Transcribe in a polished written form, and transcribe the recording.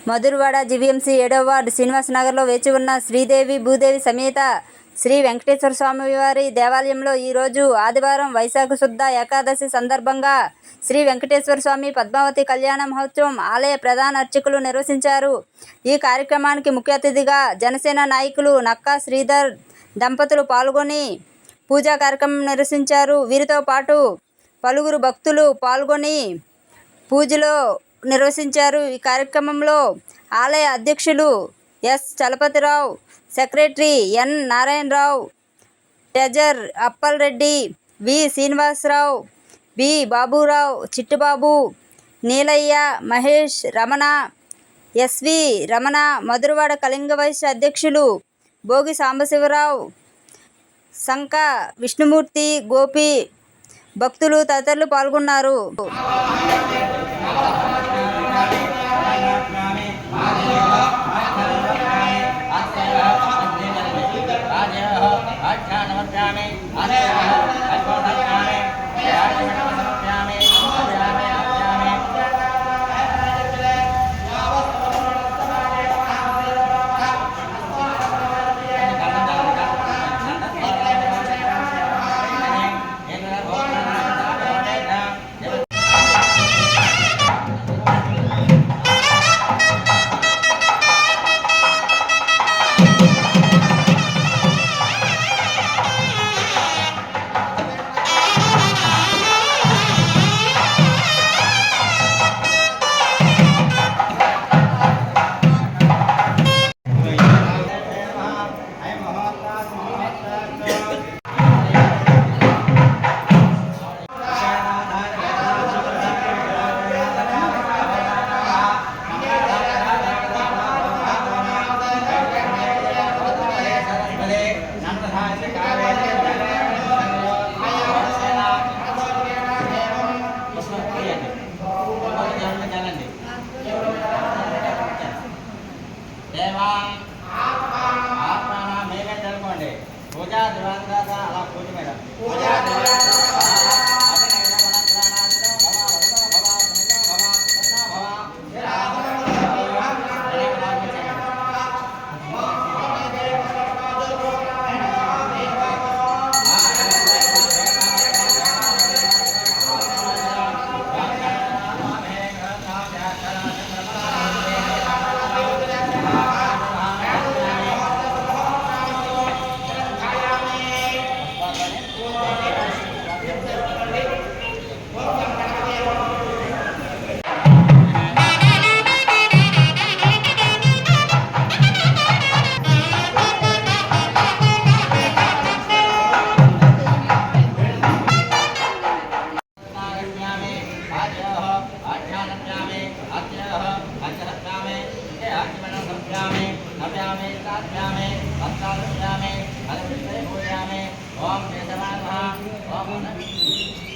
Madhurawada GVMC 7వ ward Srinivasa నగర్లో వేచి ఉన్న శ్రీదేవి భూదేవి సమేత శ్రీ వెంకటేశ్వర స్వామివారి దేవాలయంలో ఈరోజు ఆదివారం వైశాఖ శుద్ధ ఏకాదశి సందర్భంగా శ్రీ వెంకటేశ్వర స్వామి పద్మావతి కళ్యాణ మహోత్సవం ఆలయ ప్రధాన అర్చకులు నిర్వహించారు. ఈ కార్యక్రమానికి ముఖ్య అతిథిగా జనసేన నాయకులు నక్కా శ్రీధర్ దంపతులు పాల్గొని పూజా కార్యక్రమం నిర్వహించారు. వీరితో పాటు పలువురు భక్తులు పాల్గొని పూజలో నిర్వహించారు. ఈ కార్యక్రమంలో ఆలయ అధ్యక్షులు S Chalapathi Rao, secretary N Narayana Rao, treasurer Appala Reddy, V Srinivasa Rao, B Babu Rao, Chittubabu, Neelayya, Mahesh, Ramana, SV Ramana, Madhurawada Kalinga Vysya అధ్యక్షులు భోగి సాంబశివరావు, సంక విష్ణుమూర్తి, గోపి, భక్తులు తదితరులు పాల్గొన్నారు. పూజా దివాంగత అలా పూజ మీద ओम